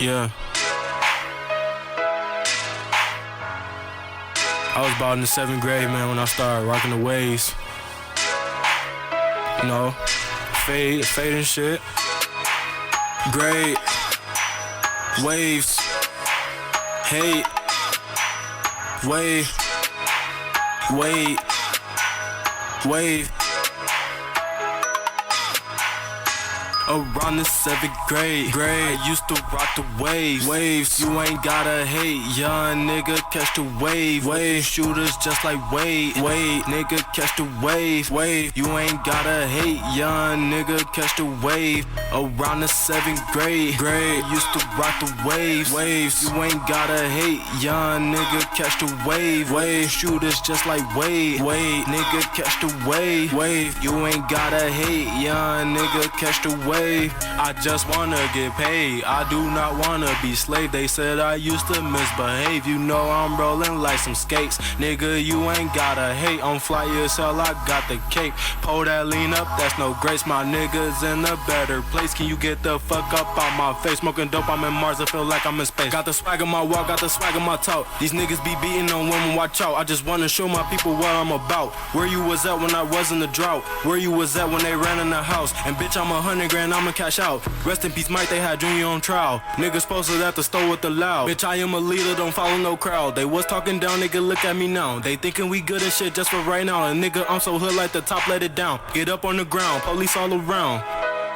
Yeah. I was about in the 7th grade, man, when I started rocking the waves. You know, fade and shit. Great. Waves. Hate. Wave. Wait. Wave. Around the 7th grade, I used to rock the waves. You ain't gotta hate, young nigga, catch the wave. Shooters just like Wade, nigga, catch the wave. You ain't gotta hate, young nigga, catch the wave. Around the 7th grade, used to rock the waves. You ain't gotta hate, young nigga, catch the wave. Shooters just like Wade, nigga, catch the wave. You ain't gotta hate, young nigga, catch the wave. I just wanna get paid, I do not wanna be slave. They said I used to misbehave, you know I'm rolling like some skates. Nigga, you ain't gotta hate, I'm fly as hell, I got the cake. Pull that lean up, that's no grace, my niggas in a better place. Can you get the fuck up out my face? Smoking dope, I'm in Mars, I feel like I'm in space. Got the swag in my walk, got the swag in my talk. These niggas be beating on women, watch out. I just wanna show my people what I'm about. Where you was at when I was in the drought? Where you was at when they ran in the house? And bitch, I'm 100 grand, I'ma cash out. Rest in peace, Mike, they had Junior on trial. Niggas posted at the store with the loud. Bitch, I am a leader, don't follow no crowd. They was talking down, nigga, look at me now. They thinking we good and shit just for right now. And nigga, I'm so hood like the top, let it down. Get up on the ground, police all around.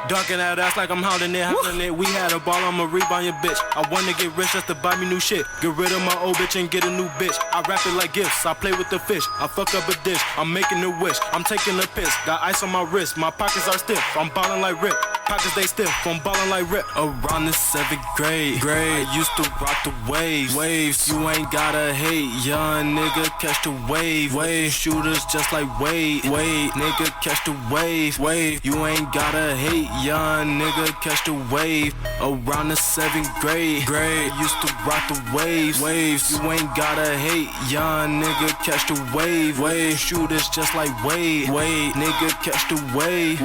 Dunking that ass like I'm hounding it, hounding it. We had a ball, I'ma rebound your bitch. I wanna get rich just to buy me new shit. Get rid of my old bitch and get a new bitch. I rap it like gifts, I play with the fish. I fuck up a dish, I'm making a wish. I'm taking a piss, got ice on my wrist. My pockets are stiff, I'm ballin' like Rip. Pockets they stiff, I'm ballin' like Rip. Around the 7th grade, I used to rock the waves. You ain't gotta hate, young nigga, catch the wave. Shooters just like Wade, nigga, catch the wave. You ain't gotta hate, young nigga, catch the wave. Around the 7th grade, used to rock the waves. You ain't gotta hate, young nigga, catch the wave. Shooters just like Wade, nigga, catch the wave.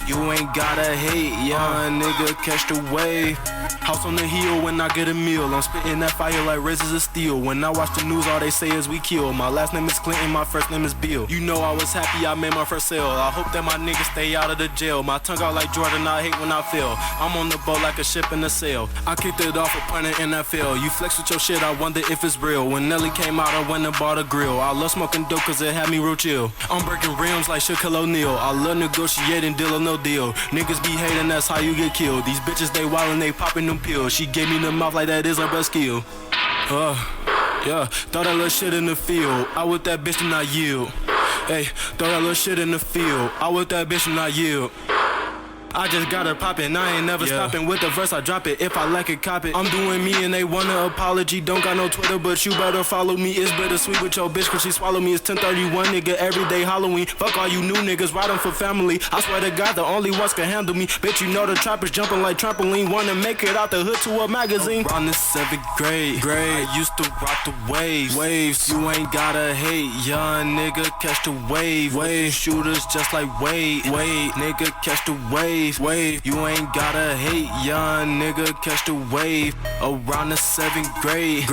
You ain't gotta hate, young nigga, catch the wave. House on the hill when I get a meal. I'm spitting that fire like razors of steel. When I watch the news, all they say is we kill. My last name is Clinton, my first name is Bill. You know I was happy I made my first sale. I hope that my niggas stay out of the jail. My tongue out like Jordan, I hate when I fail. I'm on the boat like a ship in a sail. I kicked it off a punter and I fail. You flex with your shit, I wonder if it's real. When Nelly came out, I went and bought a grill. I love smoking dope cause it had me real chill. I'm breaking rims like Shaquille O'Neal. I love negotiating, deal or no deal. Niggas be hating, that's how you get killed. These bitches, they wildin', they popping them pills. She gave me the mouth like that is her best skill. Yeah, throw that little shit in the field. I with that bitch and I yield. Hey, throw that little shit in the field. I with that bitch and I yield. I just got her poppin', I ain't never stopping. With the verse I drop it, if I like it, cop it. I'm doing me and they want an apology. Don't got no Twitter, but you better follow me. It's bittersweet with your bitch cause she swallow me. It's 10:31, nigga, everyday Halloween. Fuck all you new niggas, riding for family. I swear to God, the only ones can handle me. Bitch, you know the trappers jumping like trampoline. Wanna make it out the hood to a magazine. Around the 7th grade, I used to rock the waves. You ain't gotta hate, young nigga, catch the wave. Shooters just like Wade, nigga, catch the wave. You ain't gotta hate, young nigga, catch the wave. Around the 7th grade,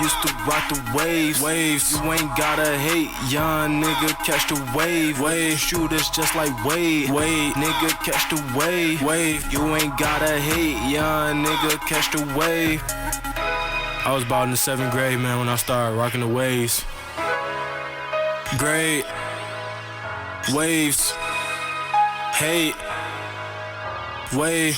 used to rock the waves. You ain't gotta hate, young nigga, catch the wave. Shooters just like Wade, nigga, catch the wave. You ain't gotta hate, young nigga, catch the wave. I was about in the 7th grade, man, when I started rocking the waves. Waves, hate. Wait.